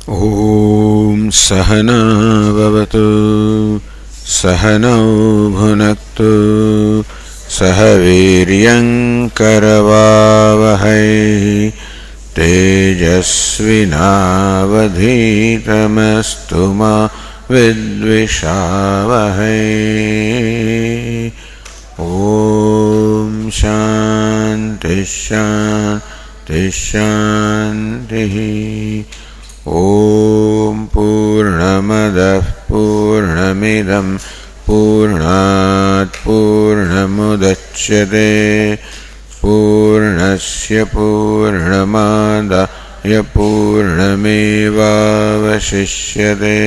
ॐ सहना भवतु सहनौ भुनक्तु सह वीर्यं करवावहै तेजस्विनावधीतमस्तु मा विद्विषावहै। ॐ शान्ति शान्ति शान्तिः। ॐ पूर्णमदः पूर्णमिदं पूर्णात् पूर्णमुदच्यते पूर्णस्य पूर्णमादाय पूर्णमेवावशिष्यते।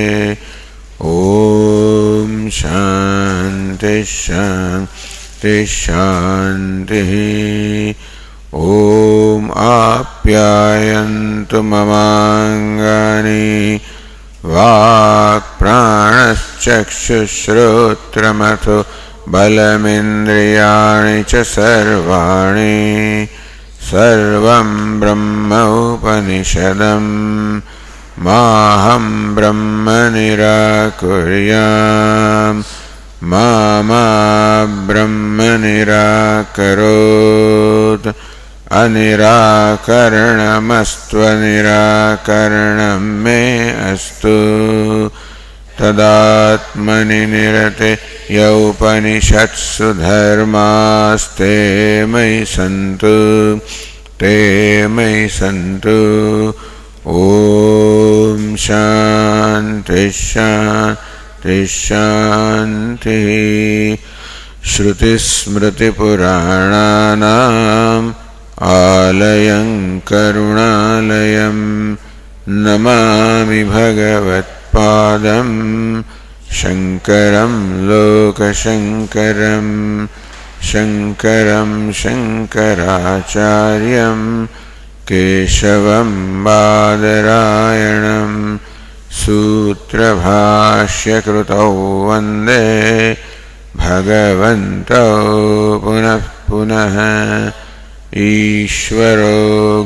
ॐ शान्ति शान्ति शान्तिः। ॐ आप्यायन्तु ममाङ्गानि वाक्प्राणश्चक्षुश्रोत्रमथो बलमिन्द्रियाणि च सर्वाणि सर्वं ब्रह्म उपनिषदं माहं ब्रह्म निराकुर्याम् मा ब्रह्म निराकरोत्। अनिराकरणमस्त्वनिराकरणं मे अस्तु। तदात्मनि निरते यौपनिषत्सु धर्मास्ते मयि सन्तु ते मयि सन्तु। ॐ शान्ति शान्ति शान्तिः। श्रुतिस्मृतिपुराणानाम् आलयं करुणालयं नमामि भगवत्पादं शङ्करं लोकशङ्करं शङ्करं शङ्कराचार्यं केशवं बादरायणं सूत्रभाष्यकृतौ वन्दे भगवन्तौ पुनः पुनः। ईश्वरो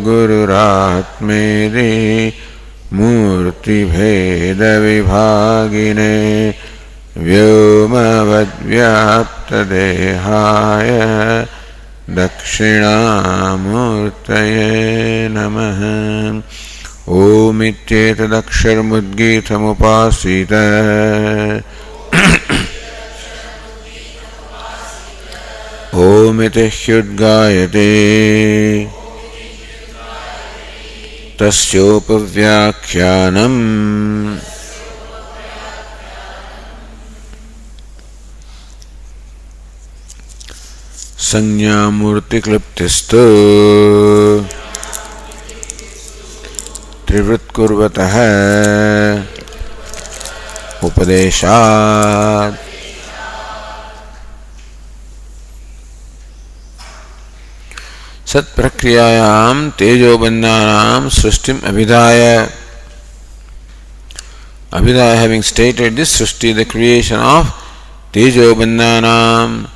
गुरुरात्मेति मूर्तिभेदविभागिने व्योमवद्व्याप्तदेहाय दक्षिणामूर्तये नमः। ओमित्येतदक्षरमुद्गीतमुपासीत ओमिति ह्युद्गायते तस्योपव्याख्यानम् संज्ञामूर्तिक्लृप्तिस्तु त्रिवृत्कुर्वतः उपदेशात्। सत्प्रक्रियायां तेजोबन्धानां सृष्टिम अभिधाय having stated this Srishti, the creation of तेजोबन्धानां,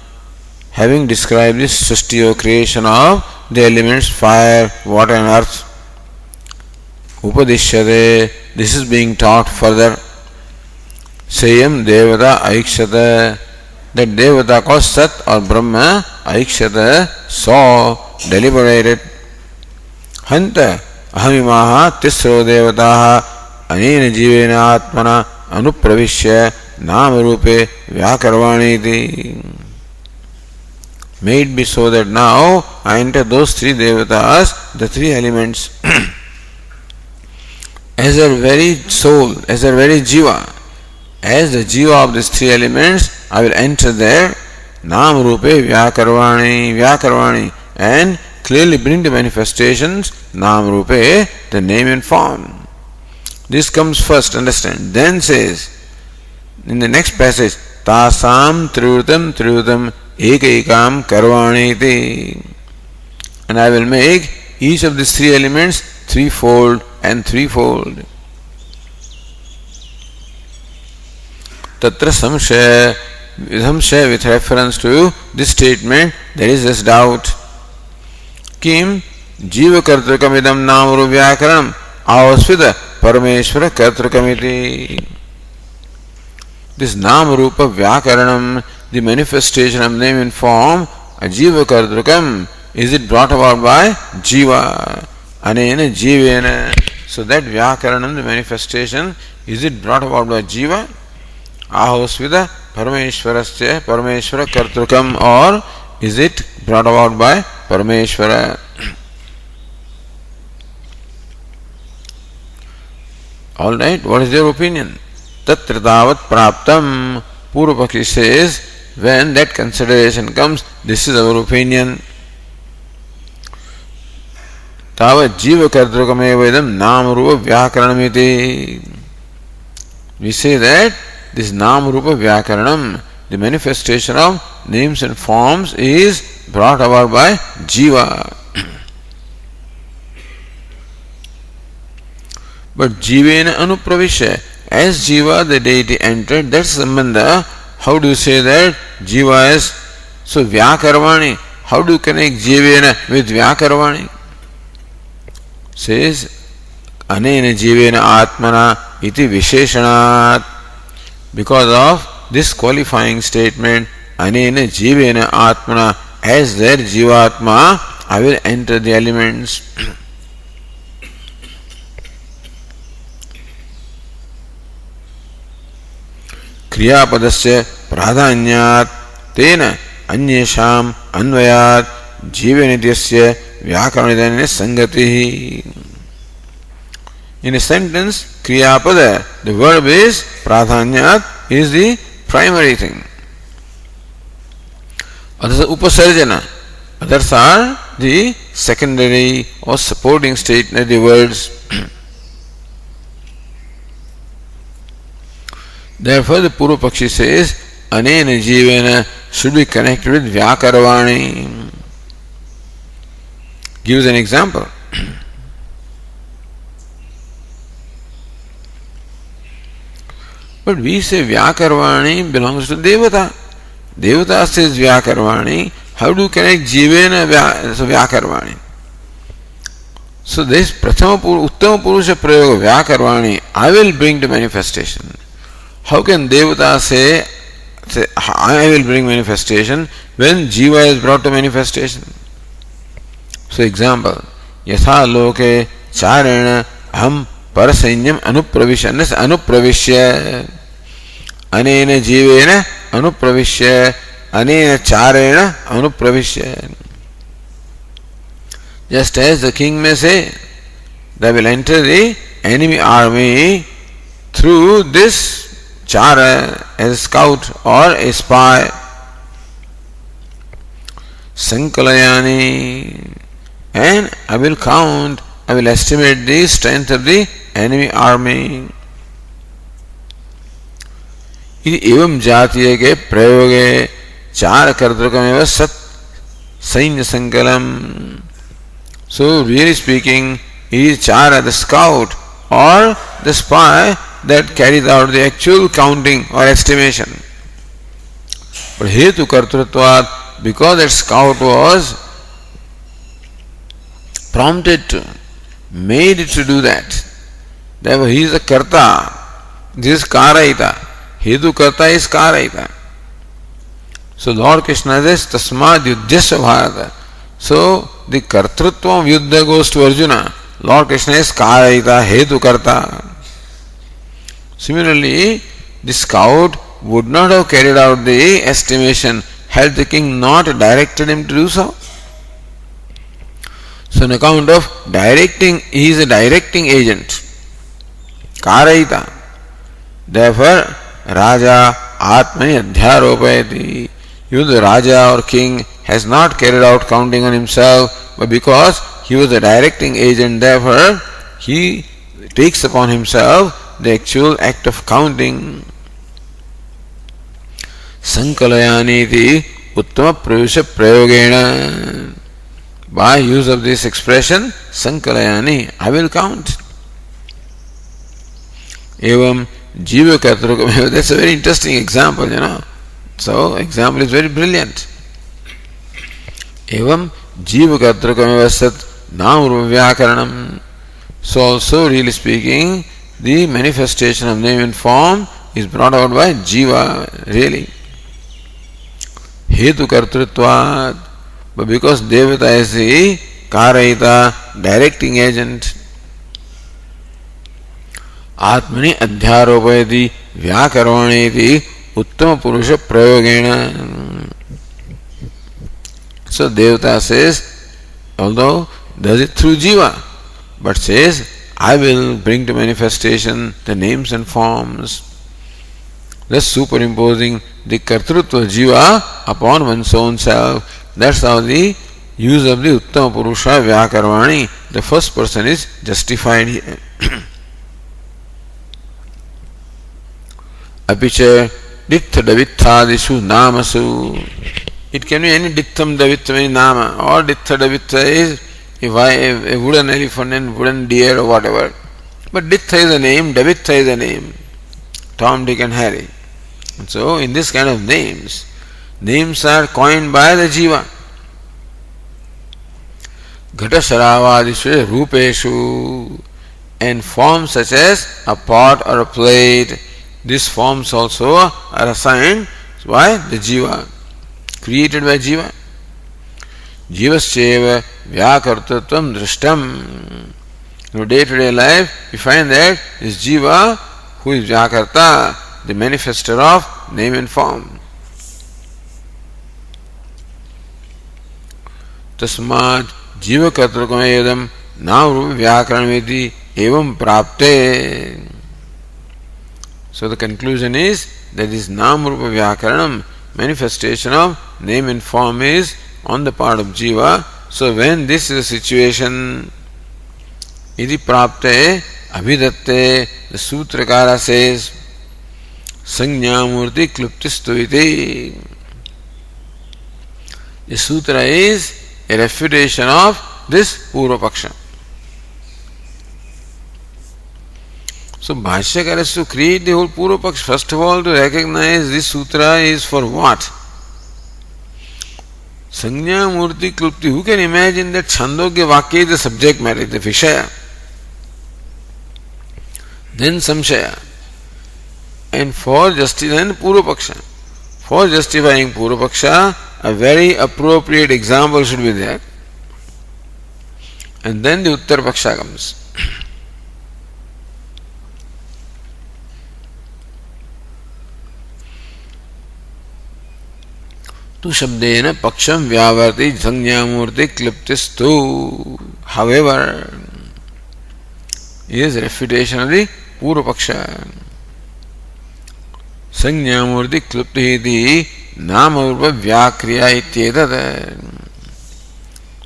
having described this Srishti or creation of the elements fire, water and earth, upadishyate, this is being taught further. Sayam devata aikshata, that devata called Sat or Brahma, aikshata, saw, deliberated. Hanta ahamimaha tisro devataha anena jivena atmana anupravishya namarupe vyakarvaniti. May it be so that now I enter those three devatas, the three elements, as their very soul, as their very jiva, as the jiva of these three elements, I will enter there. Namarupe vyakarvani, and clearly bring the manifestations, Namarupe, the name and form. This comes first, understand. Then says, in the next passage, Tasam trivrutam ekaikam karvaniti. And I will make each of these three elements threefold and threefold. Tatra samshaya, with reference to this statement, there is this doubt. Kim जीव कर्तृकमिदं नाम रूप व्याकरणम आवस्वित Parameshwara Kartrakamiti. This Nam Rupa Vyakaranam, the manifestation of name and form, Ajiva Kartrakam, is it brought about by Jiva? Anena Jivena. So that Vyakaranam, the manifestation, is it brought about by Jiva? Ahosvida Parameshwarasya Parameshwara Kartrakam, or is it brought about by Parameshwara? Alright, what is your opinion? Tatra tavat praptam. Purvapakshi says, when that consideration comes, this is our opinion. Tavat jiva kartrakameva idam nam rupa vyakaranamiti. We say that this nam rupa vyakaranam, the manifestation of names and forms, is brought about by jiva. But jivena anupravisha, as jiva the deity entered, that's sambandha. How do you say that jiva is? So vyakarvani, how do you connect jivena with vyakarvani? Says anena jivena atmana iti visheshanat. Because of this qualifying statement, anena jivena atmana, as their jivatma, I will enter the elements. क्रियापदस्य प्राधान्यात् तेन अन्येषाम् अन्वयात् जीवनित्यस्य व्याकरणेन संगतिः. In a sentence, kriyapada, the verb is pradhanyat, is the primary thing. Others are upasarjana, others are the secondary or supporting stationary words. Therefore, the Purva Pakshi says, anena jivena should be connected with Vyakaravani. Gives an example. But we say Vyakaravani belongs to Devata. Devata says Vyakaravani. How do you connect jivena Vyakaravani? So this Prathama Uttama Purusha Prayoga Vyakaravani, I will bring to manifestation. How can Devata say I will bring manifestation when Jiva is brought to manifestation? So example, Yatha loke charena aham parasainyam anupravishya. Anupravishya. Anena jivena anupravishya. Anena charena anupravishya. Just as the king may say, they will enter the enemy army through this chara, as a scout or a spy. Sankalayani, and I will count, I will estimate the strength of the enemy army. Evam jatiye ke prayoge chara kartrakameva sat sainya sankalam. So really speaking, he is chara, the scout or the spy that carries out the actual counting or estimation. But hetu kartrutvat, because that scout was prompted to, made to do that. Therefore he is a karta. This is karaita. Hetu karta is karaita. So Lord Krishna says, tasmad yudhyasya bharata. So the kartrutva of yuddha goes to Arjuna. Lord Krishna is karaita, hetu karta. Similarly, the scout would not have carried out the estimation had the king not directed him to do so. So on account of directing, he is a directing agent. Karaita. Therefore, Raja Atmani Adhyaropayati. Even the Raja or king has not carried out counting on himself, but because he was a directing agent, therefore he takes upon himself the actual act of counting. Sankalayani uttama pravisha prayogena. By use of this expression, Sankalayani, I will count. Evam jiva kartrakameva. That's a very interesting example, So, example is very brilliant. Evam jiva kartrakameva sat nam rupa vyakaranam. So also, really speaking, the manifestation of name and form is brought out by Jiva, really. Hetu Kartrutvat, but because Devata is the Karayita, directing agent, Atmani Adhyaropayati Vyakarvaneti Uttama Purusha Prayogena. So Devata says, although does it through Jiva, but says, I will bring to manifestation the names and forms, thus superimposing the Kartrutva Jiva upon one's own self. That's how the use of the Uttama Purusha Vyakarvani, the first person, is justified here. Apicha Dittha Davittadishu Namasu. It can be any Dittham Davitta, any Nama, or Dittha Davitta is a wooden elephant and wooden deer or whatever. But Dittha is a name, Davitta is a name. Tom, Dick and Harry. And so in this kind of names, names are coined by the Jiva. Ghata Sharavadishu Rupeshu, and forms such as a pot or a plate, these forms also are assigned by the Jiva, created by Jiva. Jivascheva Vyakartatvam Drishtam. In day-to-day life, we find that is Jiva who is Vyakarta, the manifester of name and form. Tasmat Jiva Kartrakamedam Navrupa Vyakaranamiti Evam Prapte. So the conclusion is that this Namrupa Vyakaranam, manifestation of name and form, is on the part of Jiva. So when this is a situation, Iti Prapte Abhidatte, the Sutrakara says, Sanyamurti Kluptistu iti. The sutra is a refutation of this Purva Paksha. So Bhashyakara is to create the whole Purva Paksha. First of all, to recognize this sutra is for what? Sanya Murti Klupti. Who can imagine that Chhandogya Vakya is the subject matter, the Vishaya? Then Samshaya. And for justifying Purva Paksha. For justifying Purva Paksha, a very appropriate example should be there. And then the Uttar Paksha comes. Tu shabdena paksham vyavarti sangyamurti kliptistu. However, is refutation of the Purva Paksha. Sangyamurti kliptihiti namarupa vyakriya ityetad.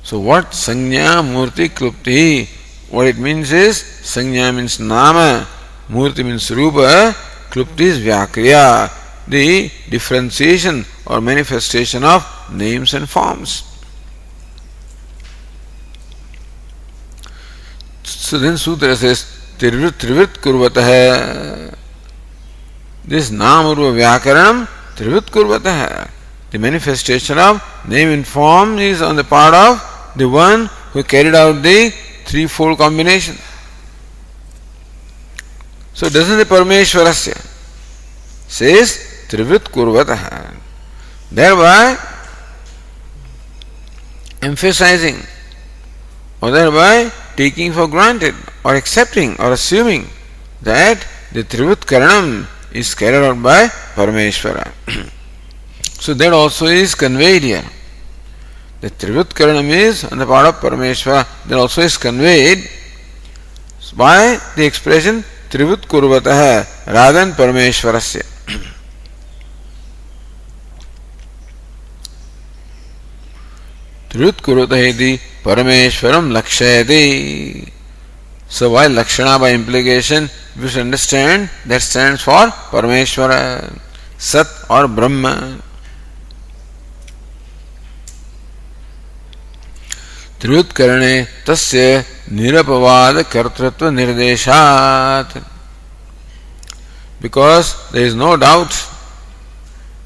So what Sanya Murti Klupti? What it means is Sanya means Nama, Murti means Rupa, Klupti is Vyakriya, the differentiation or manifestation of names and forms. So then Sutra says Trivrit Kurvatah. This Nama Rupa Vyakaranam Trivrit Kurvatah. The manifestation of name and form is on the part of the one who carried out the threefold combination. So doesn't the Parameshwarasya says Trivrit Kurvatah, thereby emphasizing or thereby taking for granted or accepting or assuming that the Trivrit Karanam is carried out by Parameshwara. So that also is conveyed here. The Trivrit Karanam is on the part of Parameshwara. That also is conveyed by the expression Trivrit Kurvatah rather than Parameshwarasya. Trivrit Kurvatah iti Parameshwaram Lakshayati. So while Lakshana by implication, we should understand that stands for Parameshwara, Sat or Brahma. Trivrit Karane Tasya Nirapavad Kartratva Nirdeshat. Because there is no doubt,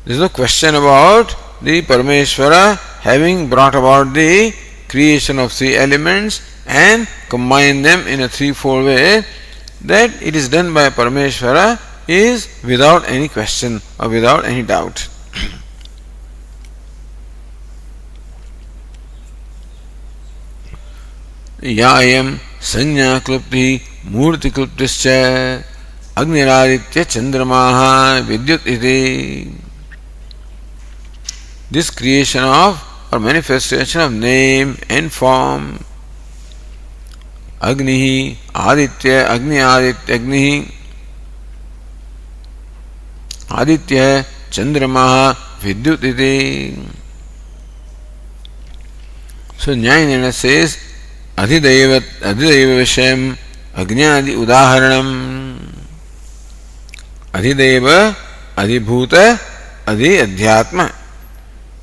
there is no question about the Parameshwara having brought about the creation of three elements and combine them in a threefold way, that it is done by Parameshvara is without any question or without any doubt. Yayam sanya klupti murti kluptischa agniraritya chandramaha vidyut iti. This creation of or manifestation of name and form, Agni, Aditya, Agni Aditya, Agni, Aditya, Chandramaha, Vidyut iti. So Nyayana says, Adhideva Visham, Agnyadi Udaharanam, Adhideva, Adhibhuta, Adhi Adhyatma.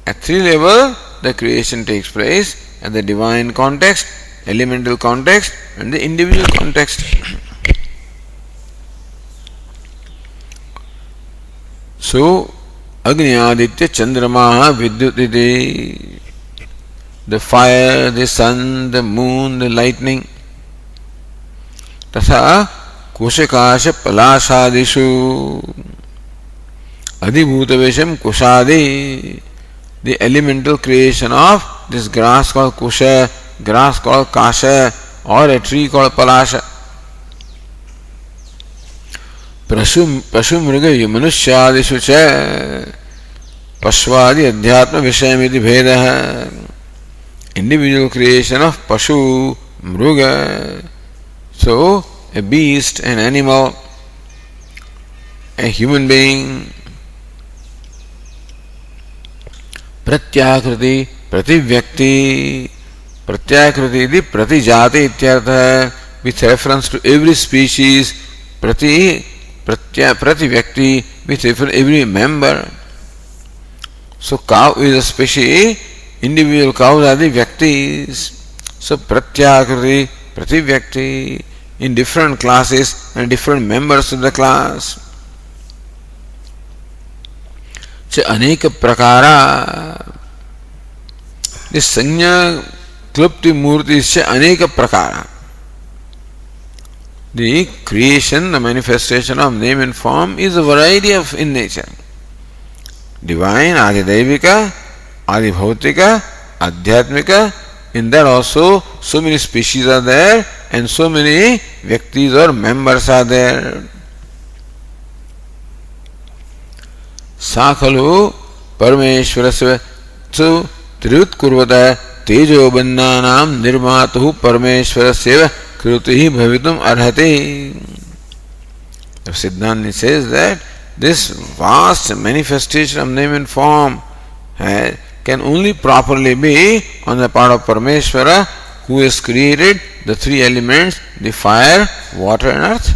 At three levels, the creation takes place at the divine context, elemental context, and the individual context. So, Agni Aditya Chandramaha Vidyut iti. The fire, the sun, the moon, the lightning. Tatha Kushakasha Palashadishu Adhibhuta Visham Kushadi. The elemental creation of this grass called Kusha, grass called Kasha, or a tree called Palasha. Pashumriga Manushadishu cha Pashvadi Adhyatma Vishayamiti Bhedaha. Individual creation of Pashu, Mruga. So, a beast, an animal, a human being. Pratyakriti, Prativyakti. Pratyakriti is Pratijati ityartha, with reference to every species. Prativyakti, with reference to every member. So cow is a species, individual cows are the Vyaktis. So Pratyakriti, Prativyakti, in different classes and different members of the class. Aneka prakara. This sanya klupti murti is aneka prakara. The creation, the manifestation of name and form is a variety of in nature. Divine, Adidevika, Adibhautika, Adhyatmika. In that also so many species are there and so many Vyaktis or members are there. Sakhalu Parameshwarasya su Trivut Kurvata Tejo Bandhanam Nirmatuhu Parameshwarasya Krutihi Bhavitum Arhati. The Siddhanta says that this vast manifestation of name and form can only properly be on the part of Parameshvara, who has created the three elements, the fire, water and earth.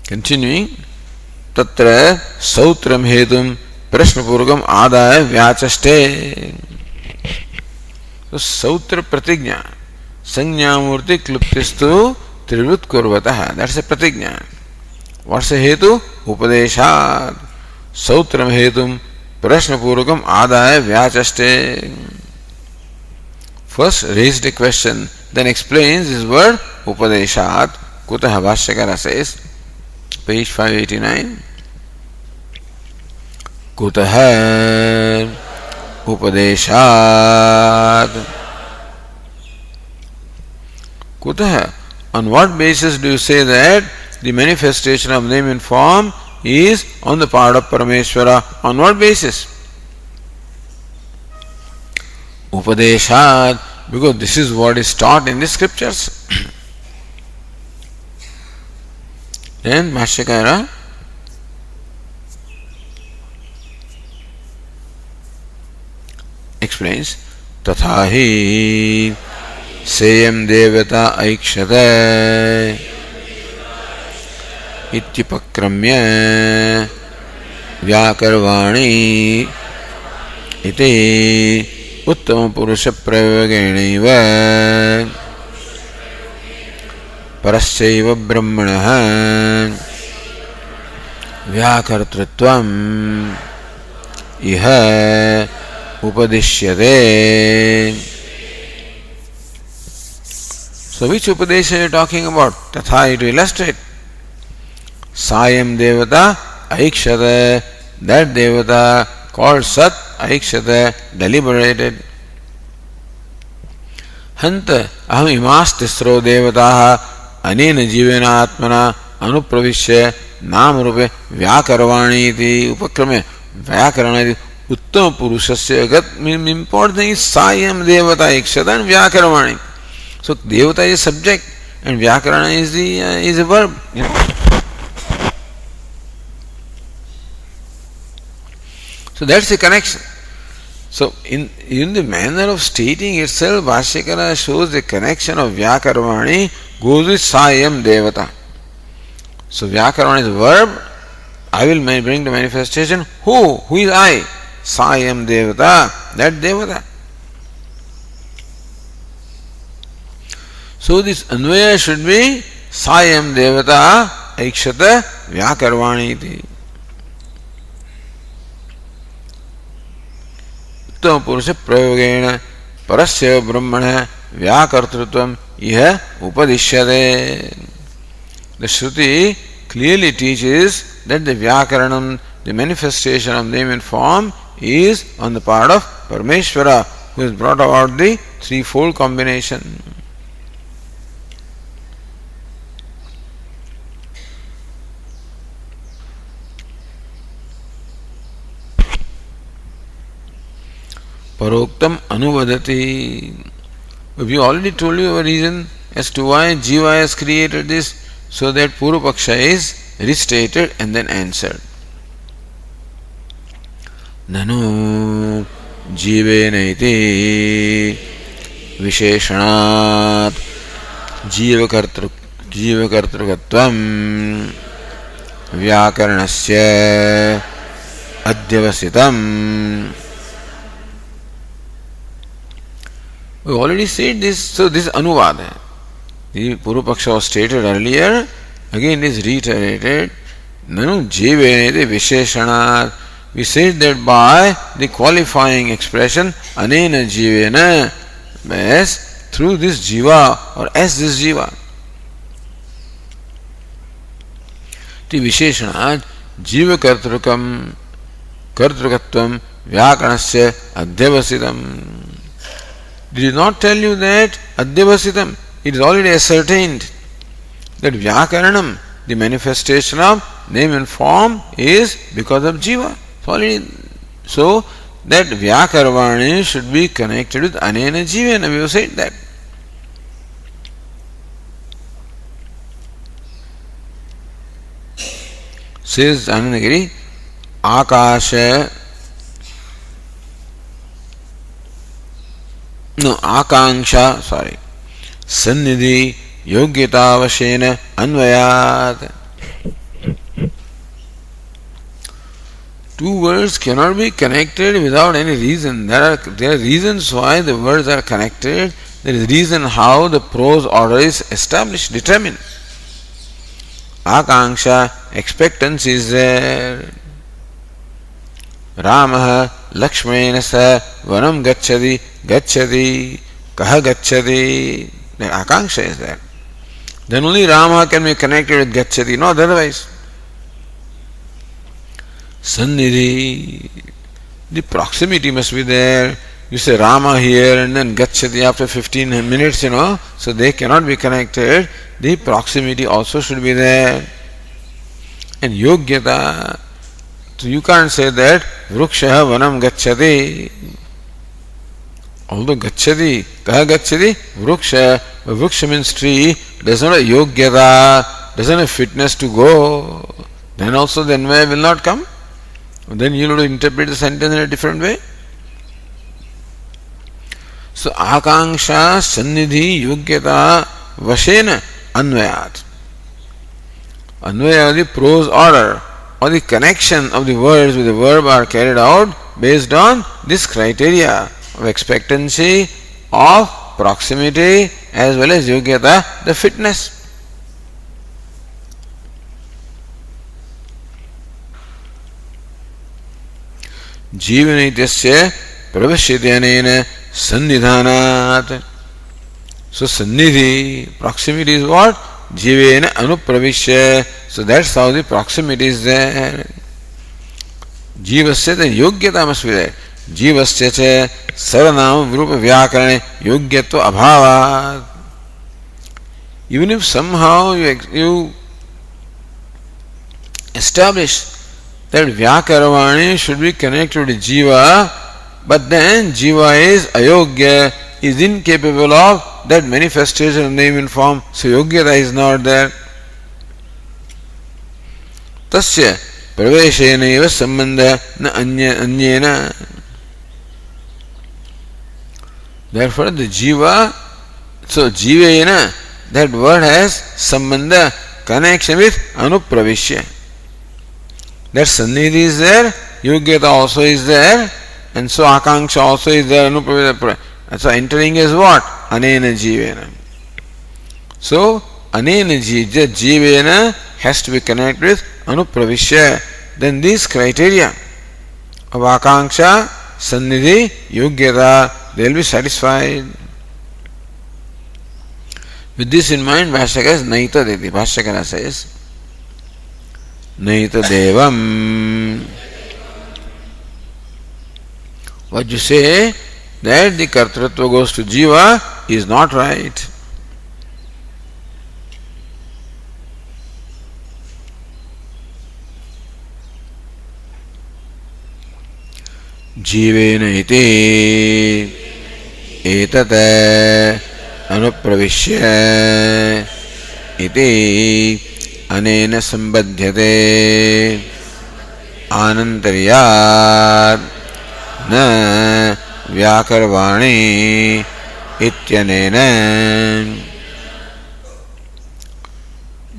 Continuing, Tatra Sautram Hetum Prashnapurgam Adaya Vyachaste. So Sautra Pratigna Sanyamurti Kluptistu Trivut Kurvataha. That's a Pratigna. What's the Hetu? Upadeshat. Sautram Hetum Prashnapurgam Adaya Vyachaste. First raised a question, then explains this word Upadeshat. Kutaha Bhashyakara says, page 589. Kutaha Upadeshat. Kutaha. On what basis do you say that the manifestation of name and form is on the part of Parameshvara? On what basis? Upadeshat. Because this is what is taught in the scriptures. Then Bhashyakara explains, Tathahi Seyam Devata Aikshata Ityapakramya Vyakarvani Iti Uttama Purusha Prayogenaiva Parasyaiva Brahmanaha Vyakartritvam Iha upadishyate. So which upadesha are you talking about? Tatha, to illustrate. Sayam devata aikshata, that devata called Sat aikshata, deliberated. Hanta aham imas tisro devataha anena jivena atmana anupravishya नाम रूपे व्याकरवाणी इति उपक्रमे व्याकरण इति उत्तम पुरुषस्य अगत important thing is Sayam Devata Ikshata and Vyakarvani. So Devata is subject and Vyakarana is a verb. So that's the connection. So in the manner of stating itself, Bhashyakara shows the connection of Vyakarvani goes with Sayam Devata. So Vyakarana is a verb. I will bring the manifestation. Who? Who is I? Sayam Devata. That Devata. So this Anvaya should be Sayam Devata Aikshata Vyakarvani iti. Uttam Purusha Prayogena Parasya Brahmana Vyakartrutvam Iha Upadishyate. The Shruti clearly teaches that the Vyakaranam, the manifestation of name and form, is on the part of Parameshvara, who has brought about the threefold combination. Paroktam Anuvadati. We already told you a reason as to why Jiva has created this, so that Purupaksha is restated and then answered. Nanu Jivena iti Visheshanat Jivakartrukatvam Vyakaranasya Adhyavasitam. We already said this, so this is Anuvada. The Purupaksha was stated earlier, again is reiterated. Nanu Jiveneti Visheshanat. We said that by the qualifying expression Anena Jivena, as through this Jiva or as this Jiva. The Visheshanat Jiva Kartrukatvam Vyakanasya Adhyavasitam. Did he not tell you that Adhyavasitam? It is already ascertained that Vyakaranam, the manifestation of name and form, is because of Jiva. So that Vyakarvani should be connected with Anena Jivena. We have said that. Says Anandagiri, Akasha. Akanksha, Sannidhi Yogyatavashena Anvayat. Two words cannot be connected without any reason. There are reasons why the words are connected. There is reason how the prose order is established, determined. Akanksha, expectancy is there. Ramaha Lakshmena sa vanam gacchati kaha gacchati. The akanksha is there. Then only Rama can be connected with gacchati, not otherwise. Sannidhi, the proximity must be there. You say Rama here and then gacchati after 15 minutes, so they cannot be connected. The proximity also should be there. And yogyata, so you can't say that Vruksha vanam gacchati. Although gacchati, kaha gacchati, Vruksha, Vruksha means tree, does not have yogyata, doesn't have fitness to go. Then also the Anvaya will not come. Then you have to interpret the sentence in a different way. So Akanksha Sannidhi Yogyata Vashena Anvayat. Anvaya, the prose order or the connection of the words with the verb are carried out based on this criteria of expectancy, of proximity, as well as yogyata, the fitness. Jivanityasya pravishyati anena sannidhanat. So sannidhi, proximity is what? Jivena anupravishya. So that's how the proximity is there. Jivasya, then yogyata must be there. Jivasya cha saranam virupa vyakarane yogyatva abhava. Even if somehow you establish that Vyakarvani should be connected to Jiva, but then Jiva is ayogya, is incapable of that manifestation of name and form, so yogyata is not there. Tasya praveshena eva sambandha na anyena. Therefore the Jiva, so Jivena, that word has sambandha, connection with anupravishya. That sannidhi is there, yogyata also is there, and so akanksha also is there, anupravishya. So entering is what? Anena jivena. So anena jivena has to be connected with anupravishya. Then these criteria of akanksha, sannidhi, yogyata, they will be satisfied. With this in mind, Bhashyakara is Naita Deti. Bhashyakara says, Naita Devam. What you say, that the Kartratva goes to Jiva, is not right. Jivena iti etate anupravishya iti anena sambadhyate anantaryat na vyakarvani ityanena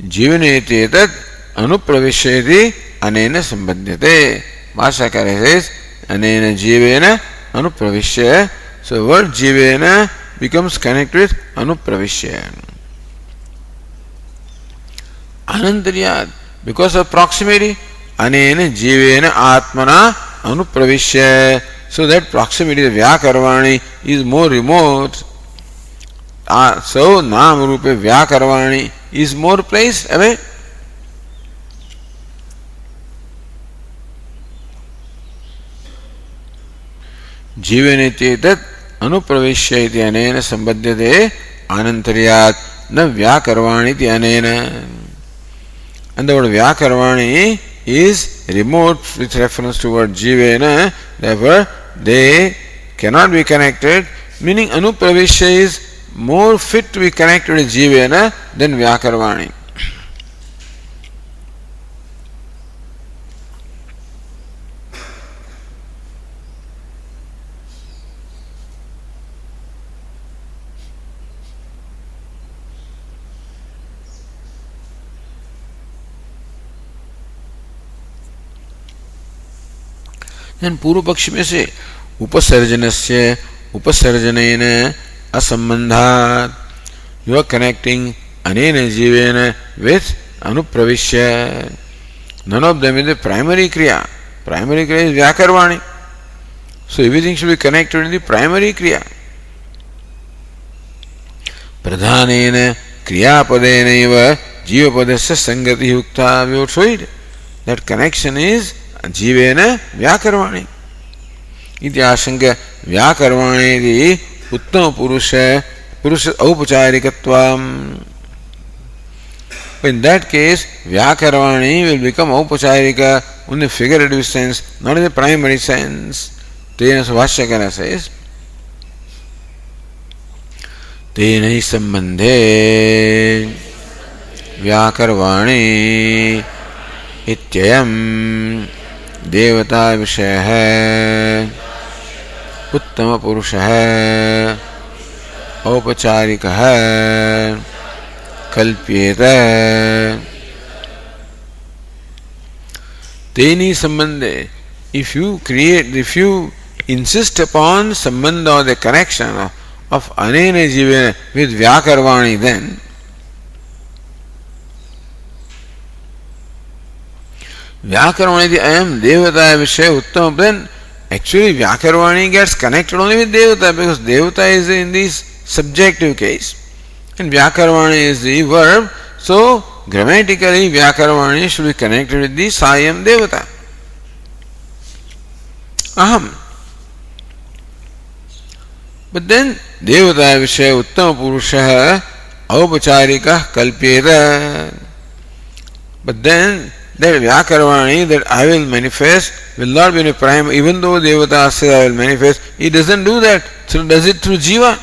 jivaneti etat anupravishya iti anena sambadhyate. Bhashyakara says anena jivena anupravishya. So word jivena becomes connected with anupravishya. Anantaryat, because of proximity, anena jivena atmana anupravishya. So that proximity of Vyakarvani is more remote. So Nam Rupe Vyakarvani is more placed away. Jivaneti tat anupravishya iti anena sambadhyate anantaryat na Vyakarvani iti anena. And the word Vyakarvani is remote with reference to word Jivena, therefore they cannot be connected, meaning Anupravishya is more fit to be connected with Jivena than Vyakarvani. Then पूर्व पक्ष में से उपसर्जनस्य उपसर्जनेन असंबंधात, you are connecting anena jivena with anupravishya. None of them is the primary kriya. Primary kriya is Vyakarvani. So everything should be connected in the primary kriya. Pradhanena kriyapadena eva jivapadasya sangati yukta. We would show it. That connection is Jivena Vyakarvani. Iti asanga Vyakarvani iti uttama purusha aupacharikatvam. In that case, Vyakarvani will become aupacharika in the figurative sense, not in the primary sense. Tena Bhashyakara says, Tena hi sambandhe Vyakarvani ityayam देवता विषय है उत्तम पुरुष है औपचारिक है कल्प्येत तेनी संबंधे. If you insist upon sambandha or the connection of anena jivena with Vyakarvani, then Vyakarvani I am devata vishaya uttam, then Actually, Vyakarvani gets connected only with Devata because Devata is in this subjective case and Vyakarvani is the verb. So, grammatically, Vyakarvani should be connected with the Sayam Devata. Aham. But then, Devata Vishaya Uttama Purusha Aupacharika Kalpyeta. But then, that Vyakarvani that I will manifest will not be in a prime, even though Devata says I will manifest, he doesn't do that. So does it through Jiva.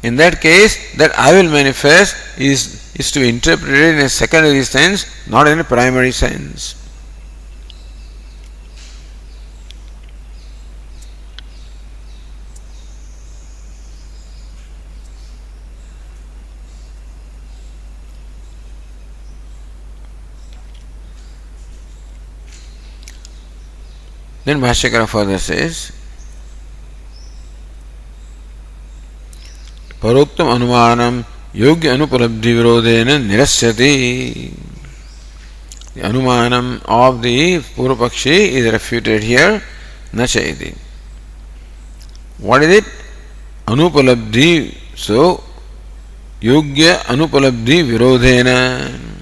In that case, that I will manifest is to be interpreted in a secondary sense, not in a primary sense. Then Bhashyakara further says, Paroktam Anumanam Yogya Anupalabdhi Virodhena Nirasyati. The Anumanam of the Purvapakshi is refuted here, Nachayati. What is it? Anupalabdhi. So, Yogya Anupalabdhi Virodhena.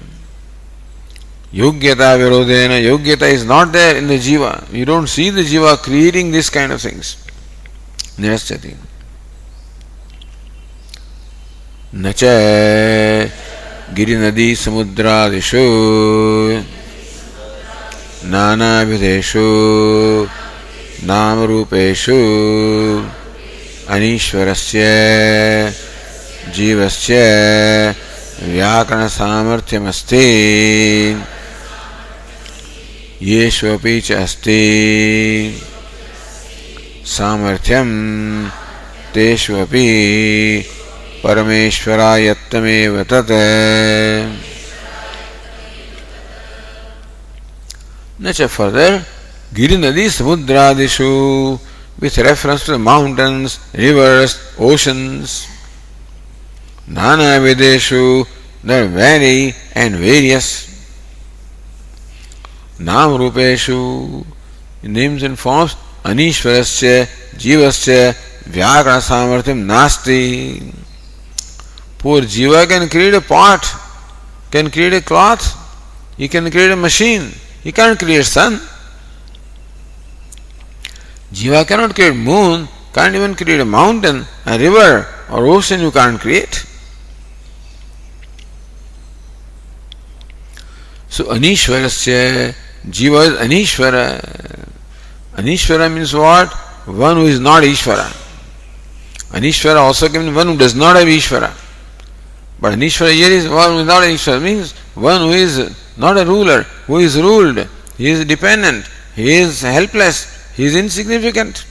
Yogyata Virodhena. Yogyata is not there in the Jiva. You don't see the Jiva creating this kind of things. Nirasyati. Nacha Girinadi Samudradishu Nana Videshu Namarupeshu Anishwarasya Jivasya Vyakana Samarthyamasti Yeshvapi cha asti Samarthyam Teshvapi Parameshwarayattameva tat. Nacha further, Girinadi Samudradishu, with reference to the mountains, rivers, oceans, Nana Vedeshu, they vary and various. Nam Rupeshu, names and forms, Anishwarasya, Jivasya, Vyakana Samarthyam Nasti. Poor Jiva can create a pot, can create a cloth, he can create a machine, he can't create sun. Jiva cannot create moon, can't even create a mountain, a river or ocean you can't create. So Anishwarasya, Jiva is Anishwara. Anishwara means what? One who is not Ishvara. Anishvara also can mean one who does not have Ishvara. But Anishvara here is one who is not an Ishvara, means one who is not a ruler, who is ruled, he is dependent, he is helpless, he is insignificant.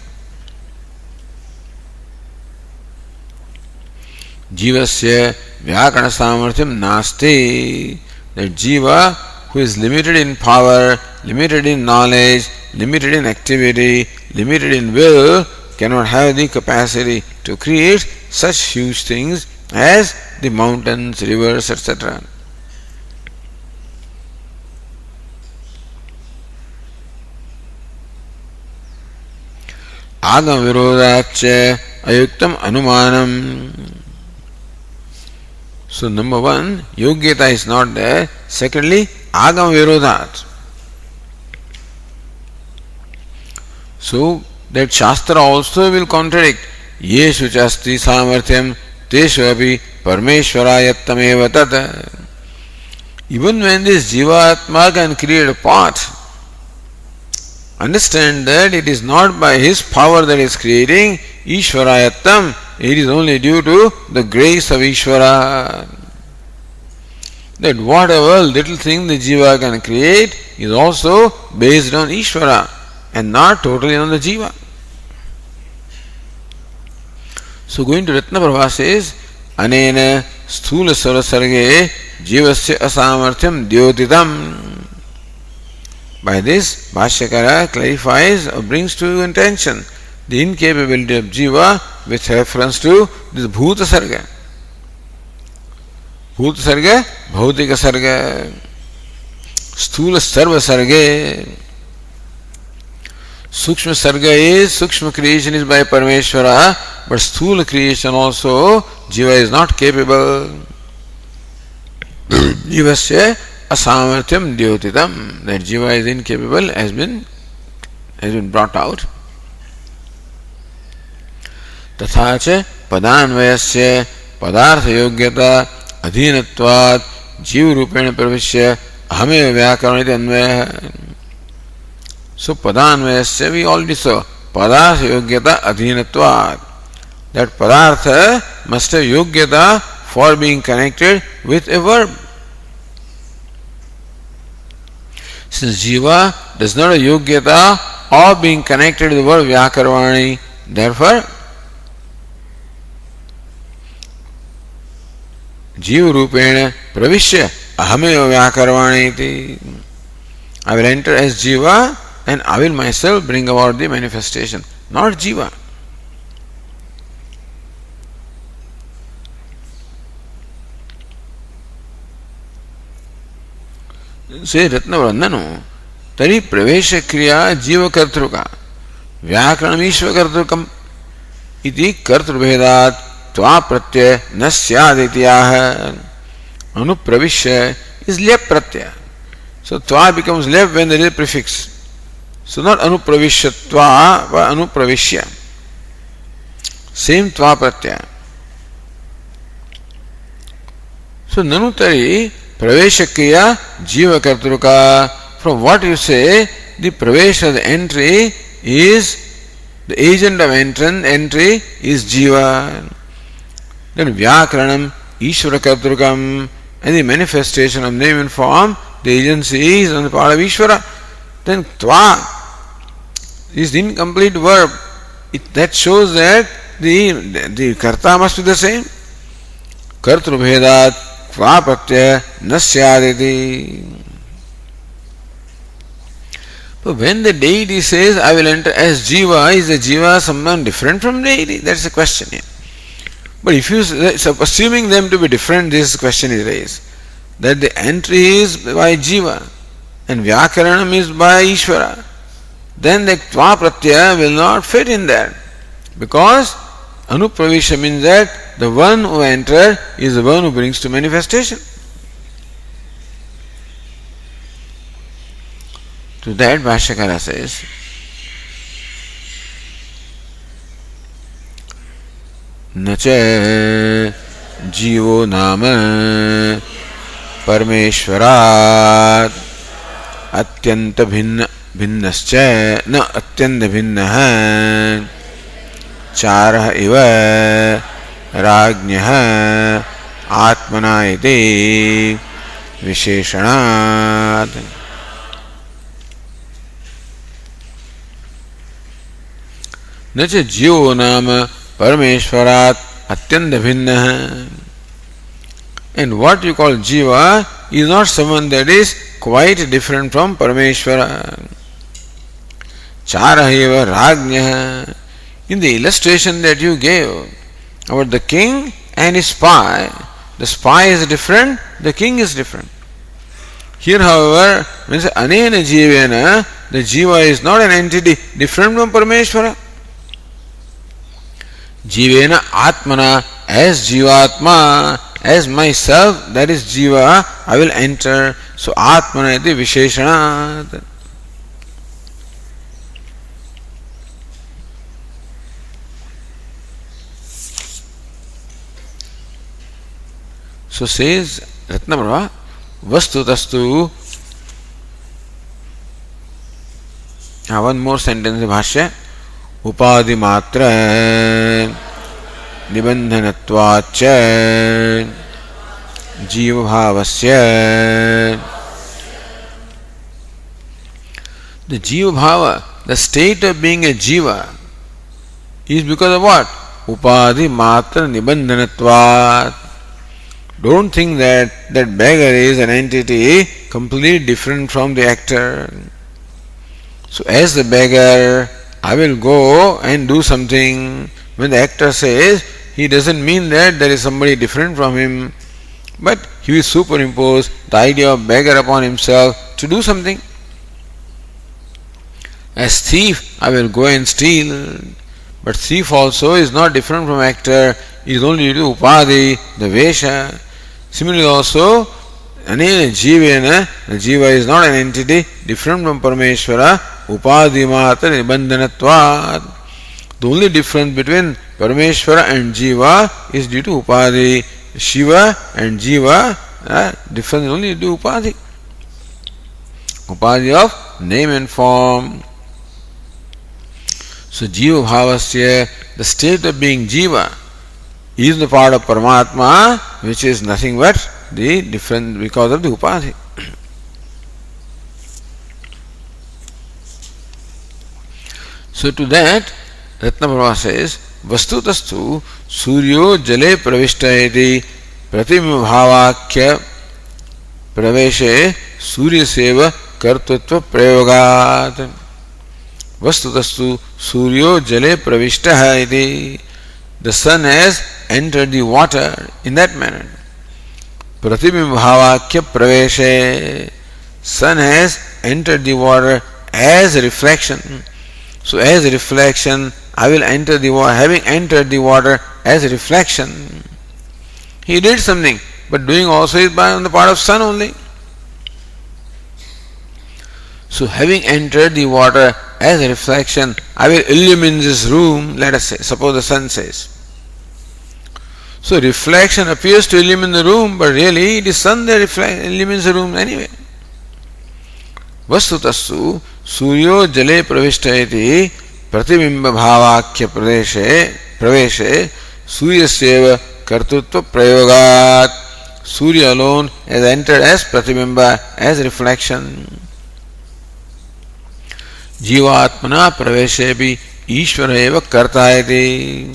Jivasya Vyakana Samarthyam Nasti. That Jiva who is limited in power, limited in knowledge, limited in activity, limited in will, cannot have the capacity to create such huge things as the mountains, rivers, etc. Agam virodhacha ayuktam anumanam. So number one, yogyata is not there. Secondly, agam virodhat. So that Shastra also will contradict. Yeshu chasti samarthyam teshu api parmeshwarayattameva tat. Even when this Jivatma can create a pot, understand that it is not by his power that he is creating Ishvarayattam, it is only due to the grace of Ishvara. That whatever little thing the Jiva can create is also based on Ishvara and not totally on the Jiva. So going to Ratnaprabha says, Anena sthula sarasarge jivasya asamarthyam dyotitam. By this, Bhashyakara clarifies or brings to attention the incapability of Jiva with reference to this Bhuta Sarga. Bhuta Sarga, Bhautika Sarga, Sthula Sarva Sarga. Sukshma Sarga is, Sukshma creation is by Parameshvara, but Sthula creation also, Jiva is not capable. Jivasya asamarthyam dyotitam, that Jiva is incapable has been brought out. तथा च पदान्वयस्य पदार्थ योग्यता अधीनत्वात् जीव रूपेण प्रविश्य अहमेव व्याकरण इति अन्वयः. So padanvayasya we already saw padartha yogyata adhinatvat, that padartha must have yogyata for being connected with a verb. Since jiva does not have yogyata of being connected with the verb vyakarvani, therefore जीव रूपेण प्रविश्य अहमेव व्याकरवाणी इति, I will enter as jiva and I will myself bring about the manifestation, not jiva. से रत्नवृंदनो तरी प्रवेश क्रिया जीव कर्तृका व्याकरण ईश्वर कर्तृकम इति कर्तृभेदात् त्वा प्रत्यय न स्यादित्याह. Anupravisya is lep pratyaya. So tva becomes lep when there is a prefix. So not anupravishyatva, but anupravishya. Same tva pratyaya. So nanutari praveshakriya jiva kartruka. From what you say, the pravesha, the entry is, the agent of entry is jiva. Then vyakaranam Ishvara Kartrukam, and the manifestation of name and form, the agency is on the part of Ishvara. Then Tva is the incomplete verb. That shows that the Karta must be the same. Kartrubhedat Tva Pratyaya Nasyaditi. But when the deity says, I will enter as Jiva, is the Jiva someone different from deity? That's the question here. But if you, assuming them to be different, this question is raised. That the entry is by Jiva and Vyakaranam is by Ishvara. Then the Tva Pratyaya will not fit in there. Because Anupravisha means that the one who entered is the one who brings to manifestation. To that Bhashyakara says, न च जीवो नाम परमेश्वरात् अत्यंत भिन्न भिन्नश्च न अत्यंत भिन्नः चारः इव राज्ञः आत्मना इति विशेषणात्. न च जीवो नाम Parameshvarat atyanta bhinna. And what you call Jiva is not someone that is quite different from Parameshvara. Charaheva Rajnya. In the illustration that you gave about the king and his spy, the spy is different, the king is different. Here, however, when it says Anena Jivena, the Jiva is not an entity different from Parameshvara. Jivena Atmana, as Jivatma, as myself, that is Jiva, I will enter. So Atmana iti Visheshanat. So says Ratnaprabha, Vastu Tastu. One more sentence in Bhashya. उपाधि मात्र निबंधनत्वाच्च जीव भावस्य. The jiva bhava, the state of being a jiva, is because of what? Upadhi matra nibandhanatvat. Don't think that beggar is an entity completely different from the actor. So as the beggar, I will go and do something. When the actor says, he doesn't mean that there is somebody different from him, but he will superimpose the idea of beggar upon himself to do something. As thief, I will go and steal. But thief also is not different from actor, it is only due to upadhi, the vesha. Similarly also, anena jivena, the jiva is not an entity different from Parameshvara, upadhi matra nibandhanatvat. The only difference between Parameshvara and jiva is due to upadhi. Shiva and jiva, difference only due to upadhi. Upadhi of name and form. So jiva bhavasya, the state of being jiva, is the part of Paramatma, which is nothing but the difference because of the upadhi. So to that, Ratnaprabha says, Vastutastu Suryo Jale Pravishta iti Pratimibhavakya Praveshe Surya Seva Kartutva Prayogat. Vastutastu Suryo Jale Pravishta iti. The sun has entered the water in that manner. Pratimibhavakya Praveshe. Sun has entered the water as a reflection. So as a reflection, I will enter the water, having entered the water as a reflection. He did something, but doing also is on the part of sun only. So having entered the water as a reflection, I will illumine this room, let us say, suppose the sun says. So reflection appears to illumine the room, but really it is sun that illumines the room anyway. Vastutastu Suryo Jale Pravishta iti Pratibimba Bhavakya Praveshe Surya Seva Kartutva Prayogat. Surya alone has entered as Pratibimba, as reflection. Jivatmana Praveshepi Ishvara eva Karta iti.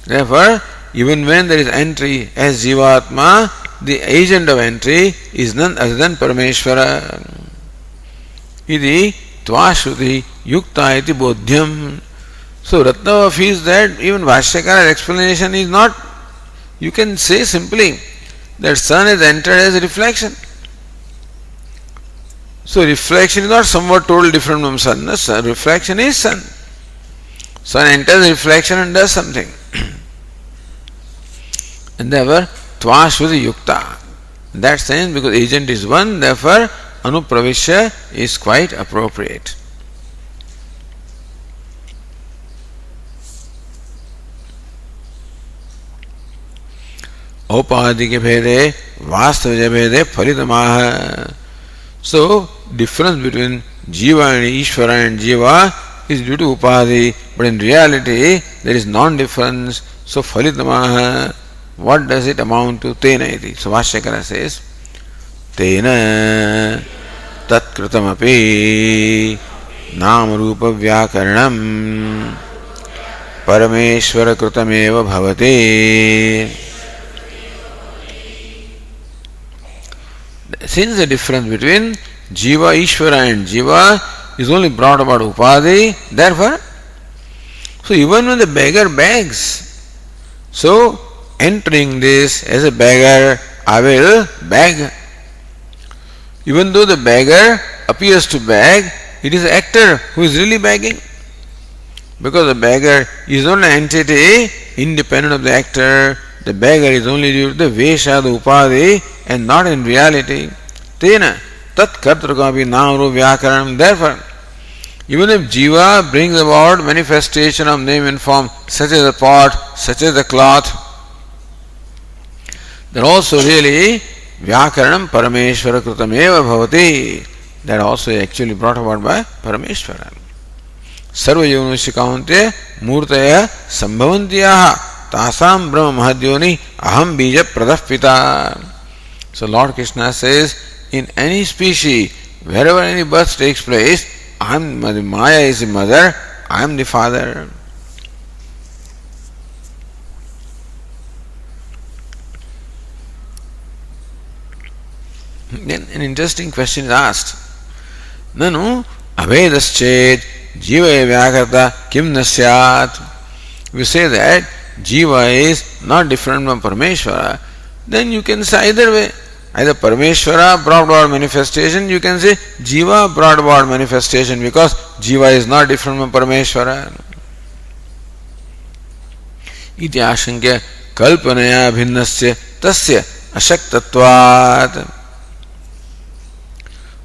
Therefore, even when there is entry as Jivatma, the agent of entry is none other than Parameshvara. Iti Tvashruti Yukta iti Bodhyam. So Ratnava feels that even Bhashyakara's explanation is not, you can say simply that sun has entered as a reflection. So reflection is not somewhat totally different from sun. No, reflection is sun. Sun enters reflection and does something. And therefore Tvashruti Yukta. In that sense, because agent is one, therefore Anupravishya is quite appropriate. Aupadike bhede, vastavaja bhede, phalitamaha. So, difference between Jiva and Ishvara and Jiva is due to Upadhi, but in reality there is non-difference. So, phalitamaha, what does it amount to? Tena iti. So, Vashyakara says, Tena Tatkritamapi Nam Rupa Vyakaranam Parameshvara Kritameva Bhavati. Since the difference between Jiva, Ishvara and Jiva is only brought about Upadhi, therefore, so even when the beggar begs, so entering this as a beggar, I will beg. Even though the beggar appears to beg, it is the actor who is really begging. Because the beggar is not an entity independent of the actor. The beggar is only due to the vesha, the upadhi, and not in reality. Tena tat kartrakapi namru vyakaranam. Therefore, even if jiva brings about manifestation of name and form, such as the pot, such as the cloth, then also really Vyakaranam Parameshvara Kritameva Bhavati. That also actually brought about by Parameshvara. Sarva Yonushikante Murtaya Sambhavantiyaha Tasam Brahma Mahadyoni Aham Bija Pradapita. So Lord Krishna says, in any species, wherever any birth takes place, Maya is the mother, I am the father. Then an interesting question is asked. Nanu abhedaschet jiva vyakarta kim nasyat. We say that jiva is not different from Parameshvara, then you can say either way. either Parameshwara brought about manifestation, you can say Jiva brought about manifestation, because Jiva is not different from Parameshwara. इति आशंक्य कल्पनया भिन्नस्य तस्य अशक्तत्वात्.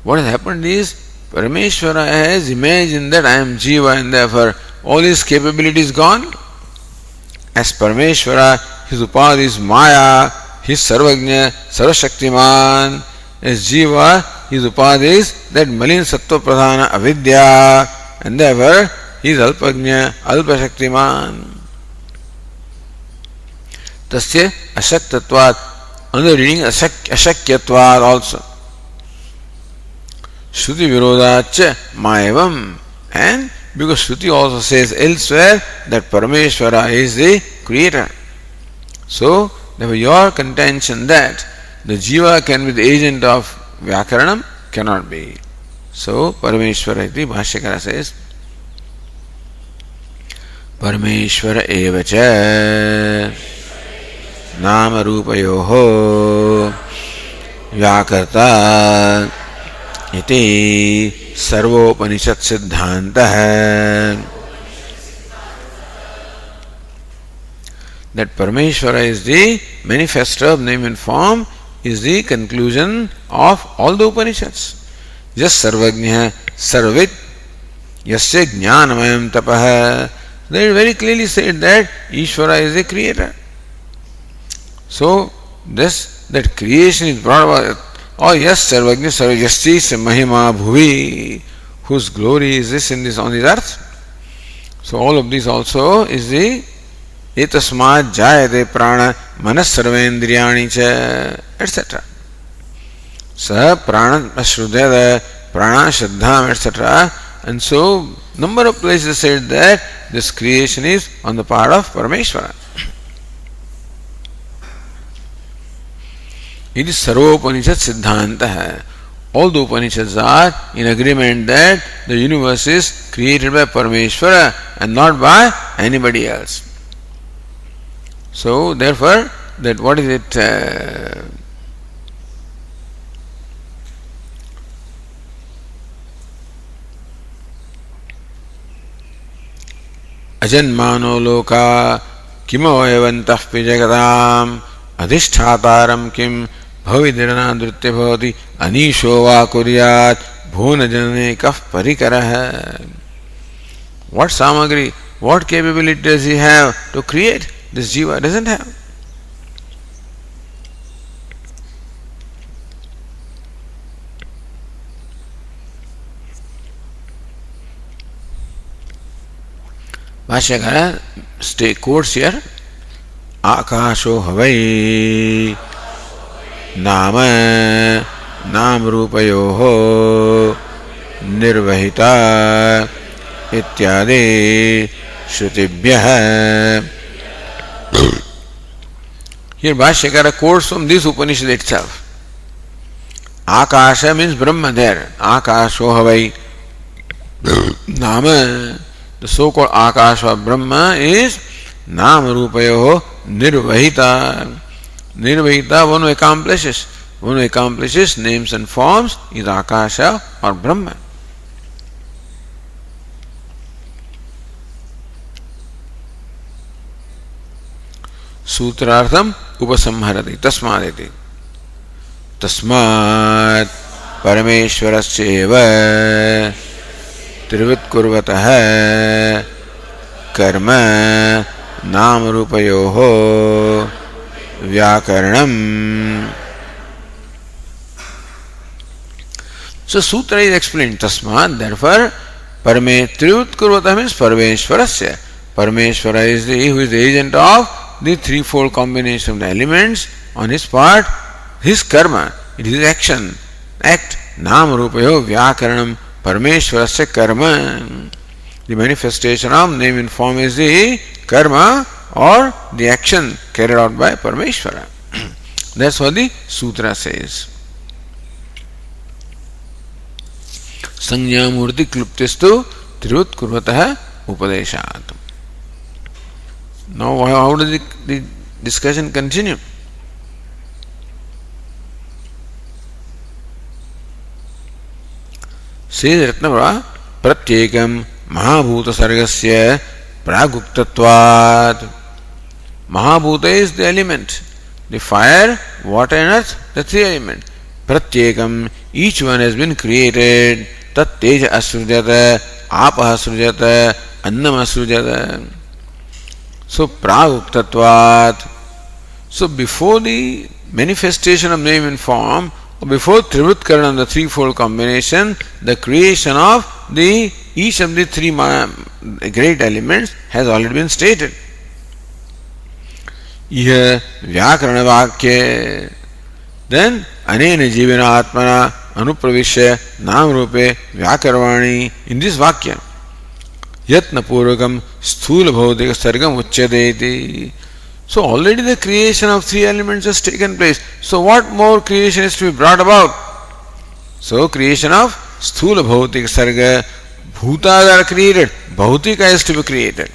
What has happened is Parameshwara has imagined that I am Jiva and therefore all his capabilities gone. As Parameshwara, his Upadhi is Maya, his Sarvagnya, Sarvashaktiman. As Jiva, his Upadhi is that Malin Sattva Pradhana Avidya, and therefore he is Alpagnya, Alpashaktiman. Tasya Ashaktatvat. Another reading Ashakyatvat also. Shruti Virodhacha Mayavam. And because Shruti also says elsewhere that Parameshwara is the creator. So, therefore your contention that the Jiva can be the agent of Vyakaranam cannot be. So, Parameshwara iti Bhashyakara says Parameshwara evacha Nama Rupayoho Vyakarta iti Sarvopanishad Siddhanta hai. That Parameshwara is the manifester of name and form is the conclusion of all the Upanishads. Just Sarvagnya, Sarvit, Yasya Jnanamayam Tapah. They very clearly said that Ishvara is the creator. So, that creation is brought about. Oh yes, Sarvagnya Sarvajasti Mahima Bhuvi, whose glory is this in this on this earth. So all of this also is the Etasmad Jayate Prana Manas Sarvendriyani cha etc. Sa Prana Ashrudaya Prana Shraddham etc. And so number of places said that this creation is on the part of Parameshwara. It is Sarvopanishad Siddhanta hai. All the Upanishads are in agreement that the universe is created by Parameshwara and not by anybody else. So, therefore, that what is it? Ajanmano loka kimoevantah pijagadam adhisthataram kim Bhavidirana nritya bhavati anisho va kuryat bhuna janane kaf parikaraha. What samagri, what capability does he have to create? This Jiva doesn't have. Bhashyakara stay quotes here. Akasho havai Nama Nam Rupayoho Nirvahita Ityadi Shrutibhyaha. Here Bhashyakara quotes from this Upanishad itself. Akasha means Brahma there. Akasho havai. Nama, the so-called Akasha of Brahma is Nam Rupayoho Nirvahita. Nirvahita, one who accomplishes. One who accomplishes names and forms is Akasha or Brahma. Sutrartham upasamharati tasmadeti. Tasmad Parameshwarasya Trivit kurvataha karma nam rupayoho Vyakaranam. So Sutra is explained. Tasmad, therefore, Trivit kurvata means Parameshwarasya. Parameshwara is the who is the agent of the threefold combination of the elements on his part, his karma, it is his action. Act, Nam Rupayo Vyakaranam, Parameshwarasya karma. The manifestation of name and form is the karma or the action carried out by Parameshwara. That's what the sutra says. Sanya Murti Kluptistu Trivut Kurvataha Upadeshat. Now, how does the discussion continue? says Ratnavara, Pratyekam Mahabhuta Sargasya Praguktatvat. Mahabhuta is the element, the fire, water and earth, the three elements. Pratyekam, each one has been created. Tat teja asrujata, apaha asrujata, annam asrujata. So praguktatvat. So before the manifestation of name and form, or before Trivutkaranam, the threefold combination, the creation of the each of the three great elements has already been stated. Iha Vyakarana Vakya. Then Anena Jivana Atmana Anupravishya Nam Rupe Vyakarvani. In this Vakya, Yatna Purvakam Sthula Bhaudika Sargam Uchyadeti. So already the creation of three elements has taken place. So what more creation is to be brought about? So creation of Sthula Bhautika Sarga, Bhutas are created, Bhautika is to be created.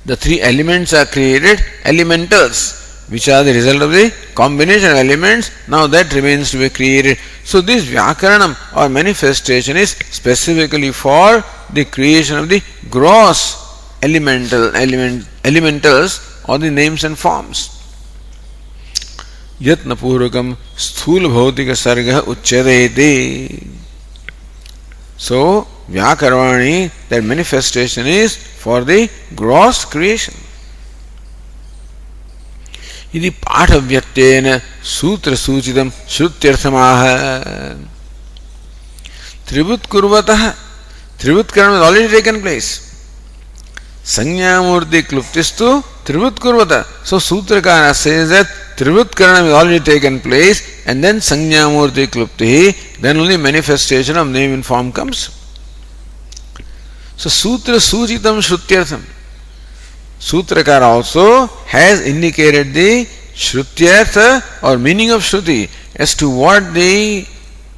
The three elements are created, elementals, which are the result of the combination of elements. Now that remains to be created. So this Vyakaranam or manifestation is specifically for the creation of the gross elementals or the names and forms. Yatna Purvakam Sthula Bhautika Sarga Uchyadeti. So Vyakarvani, that manifestation is for the gross creation. Iti Pathavyatena Sutra Suchitam Shrutyarthamaha. Trivut Kurvataha. Trivutkaranam has already taken place. Sanyamurti Kluptistu Trivut Kurvata. So Sutrakara says that Trivutkaranam has already taken place, and then Sanyamurti Klupti, then only manifestation of name and form comes. So Sutra Suchitam Shrutyartham. Sutrakara also has indicated the Shrutyartha or meaning of Shruti as to what the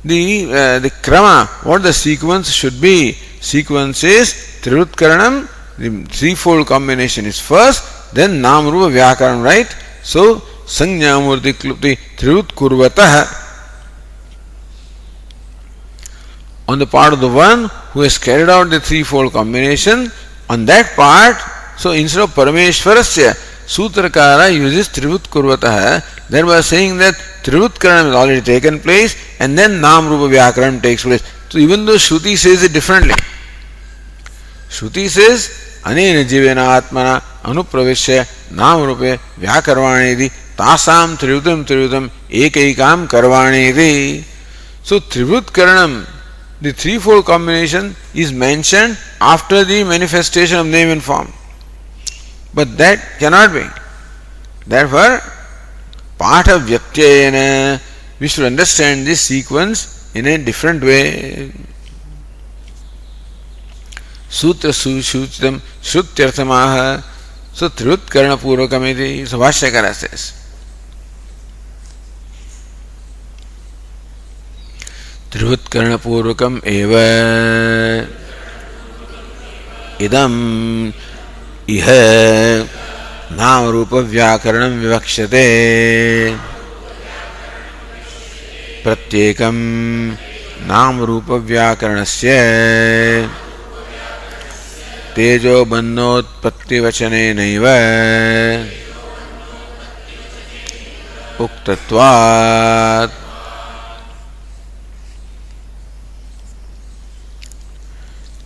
krama, what the sequence should be. Sequence is Trivutkaranam, the threefold combination is first, then Nam Rupa Vyakaranam, right? So Sanyamurti Klupti Trivut Kurvataha. On the part of the one who has carried out the threefold combination, on that part, so instead of Parameshwarasya, Sutrakara uses Trivut Kurvataha, thereby saying that Trivutkaranam has already taken place and then Nam Rupa Vyakaranam takes place. So even though Shruti says it differently, Shruti says Anena Jivena Atmana Anupravishya Nam Rupe Vyakarvani iti Tasam Trivutam Ekaikam Karvani iti. So Trivutkaranam, the threefold combination, is mentioned after the manifestation of name and form. But that cannot be. Therefore, Patha Vyatyayana, we should understand this sequence in a different way. Sutra Suchitam Shrutyarthamaha. So Trivutkarana Purvakamiti. So Vashyakara says, Trivutkarana Purvakam eva idam iha Nam Rupa Vyakaranam Vivakshate. Pratyekam Nam Rupa Vyakaranasya Tejo Bandhotpatti Vachane Naiva Uktatvat.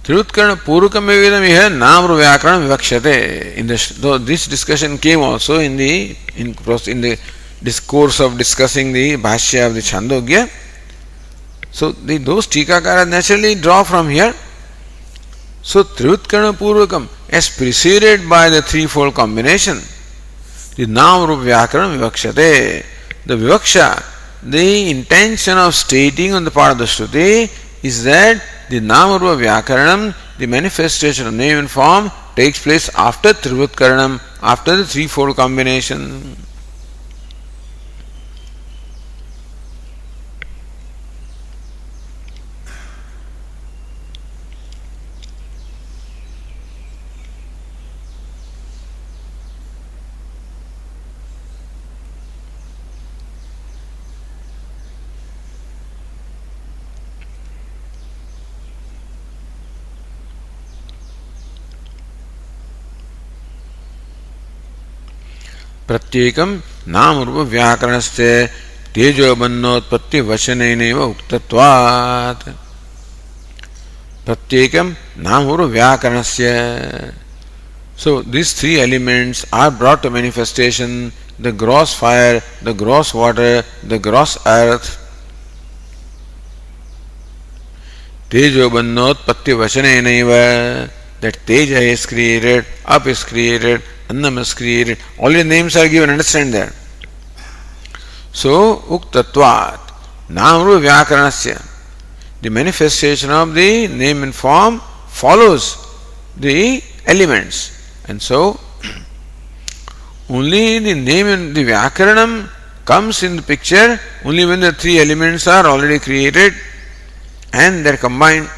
Trivutkarana Purvakam Evidam Iha Nam Rupa Vyakaranam Vivakshate. This discussion came also in the discourse of discussing the Bhashya of the Chhandogya. So those Tikakaras naturally draw from here. So Trivutkarana Purvakam, as preceded by the threefold combination, the Nam Rupa Vyakaranam Vivakshate. The Vivaksha, the intention of stating on the part of the Shruti is that the Nama Rupa Vyakaranam, the manifestation of name and form, takes place after Trivutkaranam, after the threefold combination. प्रत्येकम नाम रूप व्याकरणस्य तेजोबन्नोत्पत्ति वचनेनैव उक्तत्वात्. प्रत्येकम नाम रूप व्याकरणस्य. So these three elements are brought to manifestation: the gross fire, the gross water, the gross earth. Tejobannotpatti vachanenaeva, that Teja is created, Up is created, Annam is created. All the names are given, understand that. So, Uktatvat, Namru Vyakaranasya, the manifestation of the name and form follows the elements. And so, only the name and the Vyakaranam comes in the picture only when the three elements are already created and they are combined.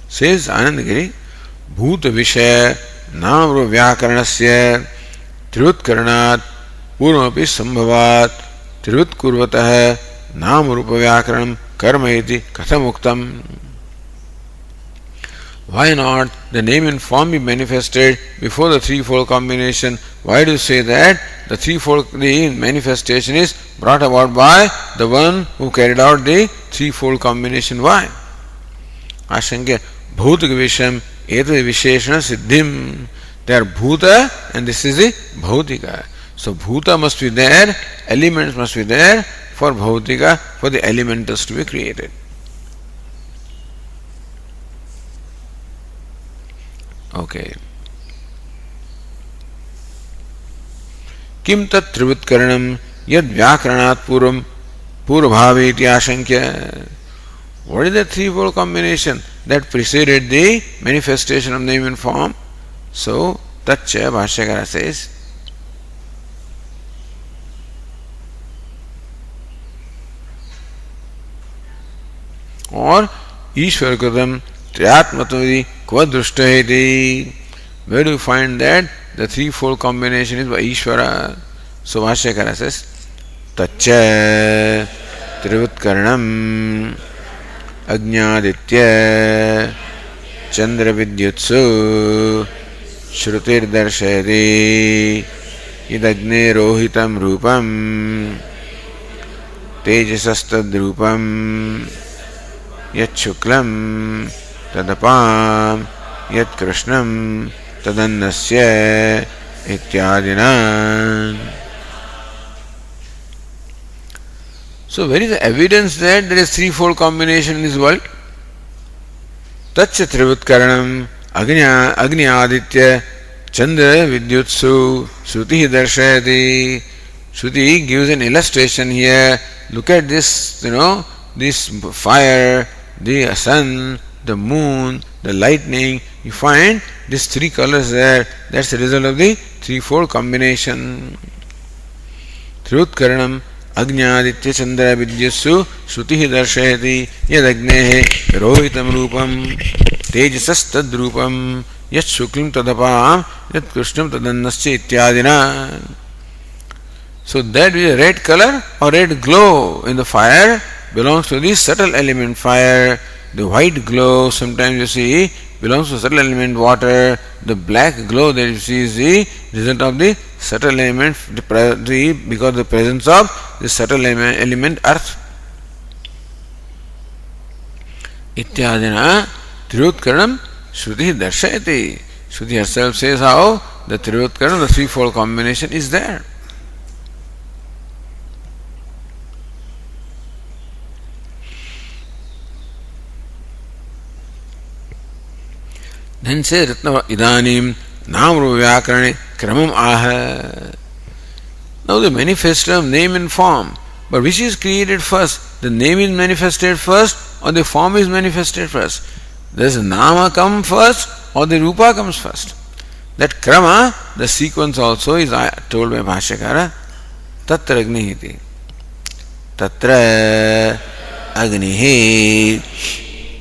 Says Anandagiri, Bhuta Vishaya Namru Vyakaranasya Tirutkaranat Purmapi Sambhavat Tirutkurvatah Namrupa Vyakaranam Karma iti Kathamuktam. Why not the name and form be manifested before the threefold combination? Why do you say that the threefold the manifestation is brought about by the one who carried out the threefold combination? Why? Ashankya Bhuta Visham Etad Visheshana Siddhim. They are Bhuta and this is the Bhautika. So Bhuta must be there, elements must be there for Bhautika, for the elementals to be created. Okay. Kim tat trivutkaranam yad vyakaranat purvabhave iti ashankya. What is the threefold combination that preceded the manifestation of name and form? So, Tatcha Bhashyakara says, or Ishvara Kritam Triyatmatmadi Kvadrushta. Where do you find that the threefold combination is by Ishvara? So Bhashyakara says, Tatcha Trivutkaranam Ajnaditya Chandra Vidyutsu Shrutir Darshayati Idagne Rohitam Rupam Tejasastad Rupam Yat Shuklam Tadapam Yat Krishnam Tadannasya Ityadina. So where is the evidence that there is threefold combination in this world? Tatcha Trivutkaranam Agni Aditya Chandra Vidyutsu Shruti Darshayati. Shruti gives an illustration here. Look at this, this fire, the sun, the moon, the lightning. You find these three colors there. That's the result of the threefold combination. Trivutkaranam Ajnaditya Chandra Vidyutsu Shruti Darshayati Yadagnehe Rohitam Rupam Tejasastad Rupam Yat Shuklim Tadapam Yat Krishnam Tadannasya Ityadina. So that is a red color or red glow in the fire belongs to the subtle element fire. The white glow sometimes you see belongs to subtle element water. The black glow that you see is the result of the subtle element because of the presence of the subtle element earth. Ityadina Trivutkaranam Shruti Darshayati. Shruti herself says how the Trivutkaranam, the threefold combination is there. Then say Ratna Idanim Namru Vyakarane Kramam Aha. Now the manifestation of name and form. But which is created first? The name is manifested first or the form is manifested first? Does Nama come first or the Rupa comes first? That Krama, the sequence also is told by Bhashyakara. Tatra Agnihiti. Tatra Agnihi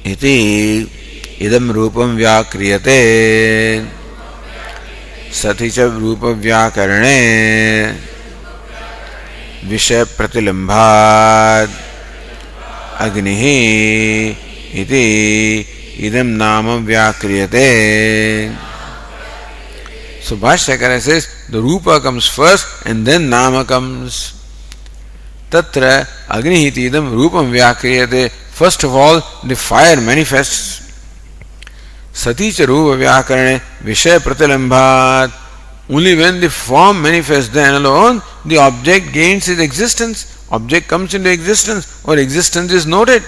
iti idam rupam vyakriyate sati cha rupa vyakarane विषय प्रतिलंभाद अग्निः इति idam nama vyakriyate. So Bhashyakara says the Rupa comes first and then Nama comes. Tatra Agnihiti idam Rupam vyakriyate. First of all, the fire manifests. Saticha Rupa vyakarane Vishaya pratilambhat. Only when the form manifests, then alone the object gains its existence. Object comes into existence or existence is noted.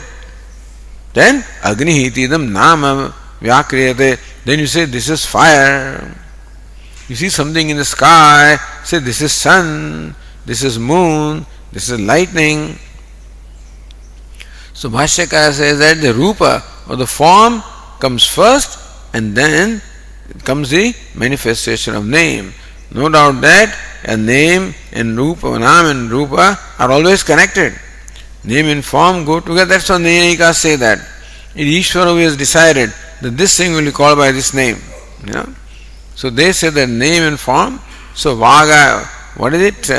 Then Agnihiti idam Nama vyakriyate. Then you say this is fire. You see something in the sky, say this is sun, this is moon, this is lightning. So Bhashyakara says that the Rupa or the form comes first and then comes the manifestation of name. No doubt that a name and Rupa, Nam and Rupa are always connected. Name and form go together. That's why Nyayikas say that. It is Ishvara who has decided that this thing will be called by this name. You know? So they say that name and form. So Vaga, what is it?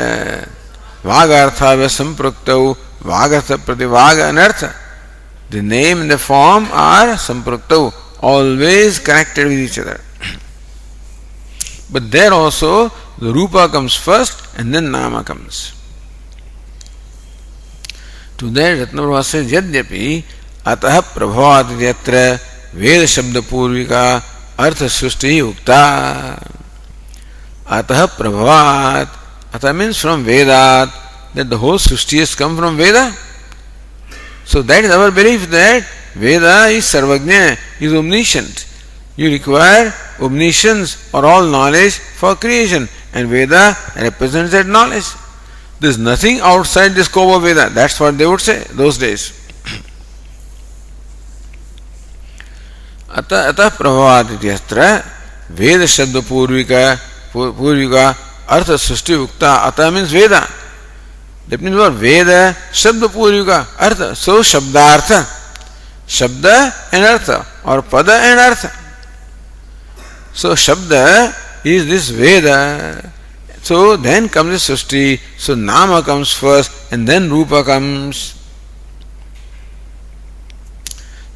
Vagartha sampraktau, Vagartha prativaga anartha. The name and the form are sampraktau, always connected with each other. But there also the Rupa comes first and then Nama comes. To that Ratnaprabha says, Yadyapi atah prabhavat yatra Veda Shabda Purvika Artha Srushti Ukta. Atah Prabhavat. Atah means from Vedat, that the whole Srushti has come from Veda. So that is our belief that Veda is Sarvagnya, is omniscient. You require omniscience or all knowledge for creation, and Veda represents that knowledge. There is nothing outside the scope of Veda. That's what they would say those days. अतः प्रभावात इत्यत्र वेद शब्द पूर्विका अर्थ सृष्टि उक्ता. अतः means Veda. That means what? Veda Shabda Purvika Artha. So Shabdartha. Shabda and Artha, or Pada and Artha. So Shabda is this Veda. So then comes the Srushti. So Nama comes first and then Rupa comes.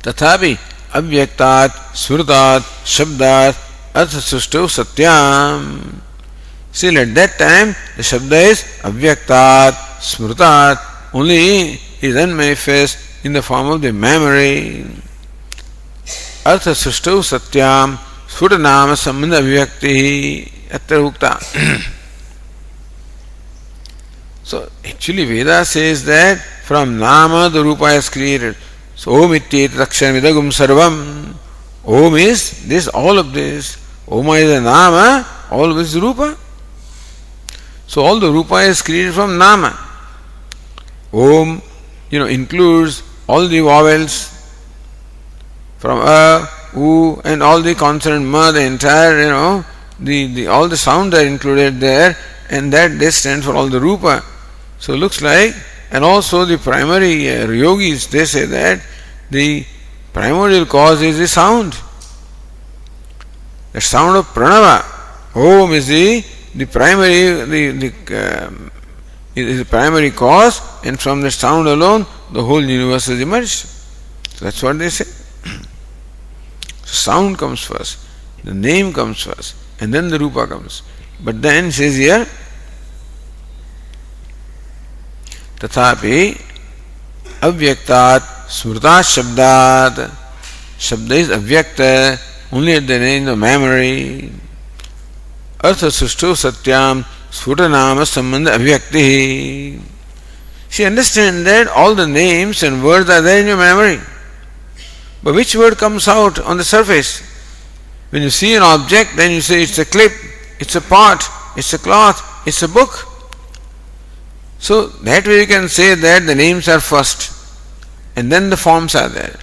Tathapi Avyaktat Smrutat Shabdat Artha Srushto Satyam. Still at that time the Shabda is Avyaktat Smrutat, only is unmanifest in the form of the memory. Artha Srushto Satyam Sfutanama Sambandha Avyakti Atra Ukta. So actually Veda says that from Nama the Rupa is created. So Om Ityet Rakshanvidagum Sarvam. Om is this, all of this. Om is the Nama, all is Rupa. So all the Rupa is created from Nama. Om, includes all the vowels from A, U, and all the consonant Ma, the entire, all the sounds are included there, and that they stand for all the Rupa. So looks like, and also the primary yogis, they say that the primordial cause is the sound. The sound of Pranava. Om is the primary, is the primary cause, and from the sound alone, the whole universe is emerged. So that's what they say. So sound comes first, the name comes first, and then the Rupa comes. But then says here, Tathapi Avyaktat Smrutat Shabdat. Shabda is Avyakta, only at the name of memory. Artha Srushto Satyam Sfutanama Sambandha Avyakti. She understands that all the names and words are there in your memory. But which word comes out on the surface? When you see an object, then you say it's a clip, it's a pot, it's a cloth, it's a book. So that way you can say that the names are first and then the forms are there.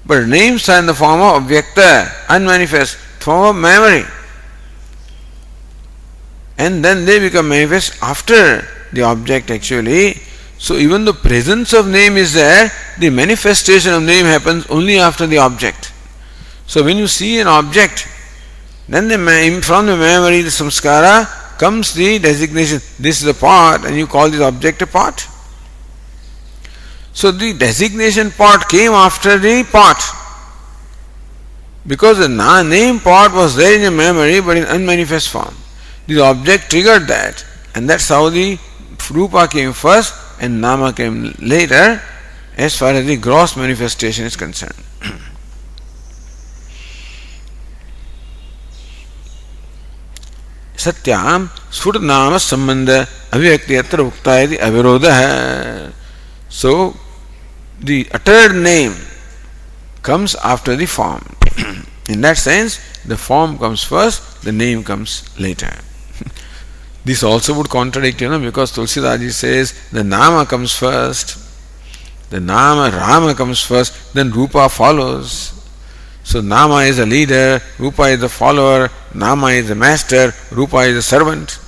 But names are in the form of Avyakta, unmanifest, form of memory. And then they become manifest after the object actually. So even the presence of name is there, the manifestation of name happens only after the object. So when you see an object, then from the memory, the samskara, comes the designation, this is a pot, and you call this object a pot. So the designation pot came after the pot. Because the name pot was there in your memory but in unmanifest form. The object triggered that, and that's how the Rupa came first and Nama came later as far as the gross manifestation is concerned. Satyam Sfut Nama Sambandha Avyakti Atra Ukta Iti Avirodha. So the uttered name comes after the form. In that sense, the form comes first, the name comes later. This also would contradict, because Tulsidaji says the Nama comes first, the Nama Rama comes first, then Rupa follows. So Nama is a leader, Rupa is the follower, Nama is the master, Rupa is the servant.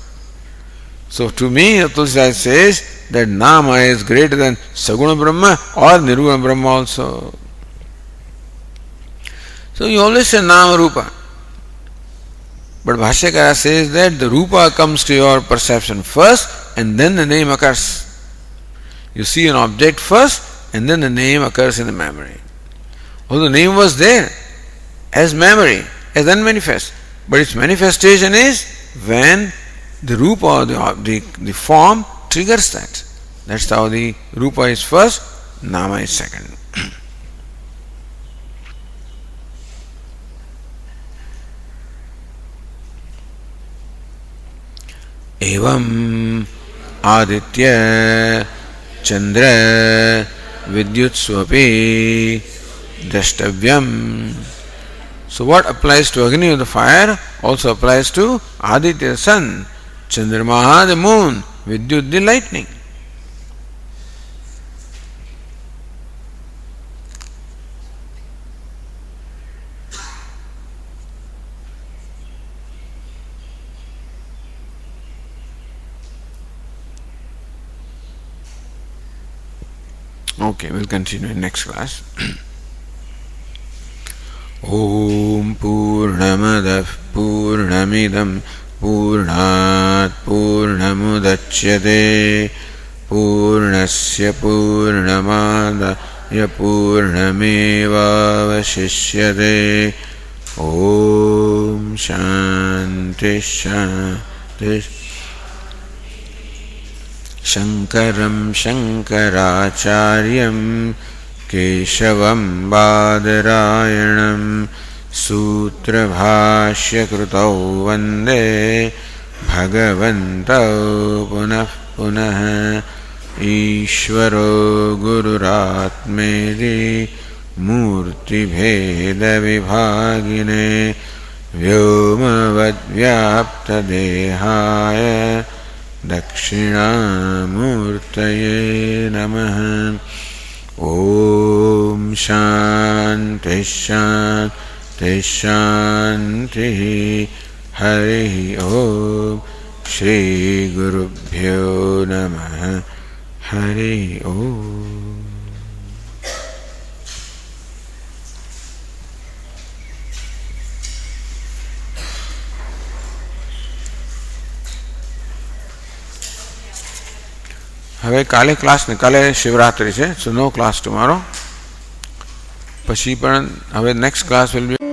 So to me, Tulsidaji says that Nama is greater than Saguna Brahma or Nirguna Brahma also. So you always say Nama Rupa. But Bhashyakara says that the Rupa comes to your perception first and then the name occurs. You see an object first and then the name occurs in the memory. Although the name was there as memory, as unmanifest, but its manifestation is when the Rupa or the form triggers that. That's how the Rupa is first, Nama is second. Evam Aditya Chandra Vidyutswapi Drashtavyam. So what applies to Agni of the fire also applies to Aditya the sun, Chandramaha the moon, Vidyut the lightning. Okay, we'll continue in next class. Om Purnamadah Purnamidam Purnat Purnamudachyate Purnasya Purnamadaya Purnameva Vashishyate. Om Shanti Shanti. Shankaram Shankaracharyam Keshavam Badarayanam Sutra Bhashya Krutau Vande Bhagavantau Punah Punah Ishvaro Gururatmedi Murti Bheda Vibhagine Vyomavad Vyapta Dehaya Dakshinamurtaye Namaha. Om Shanti Shanti Shanti. Hari Om. Shri Gurubhyo Namaha. Hari Om. હવે કાલે class ને કાલે શિવરાત્રી છે, સો નો class tomorrow. પછી પણ હવે next class will be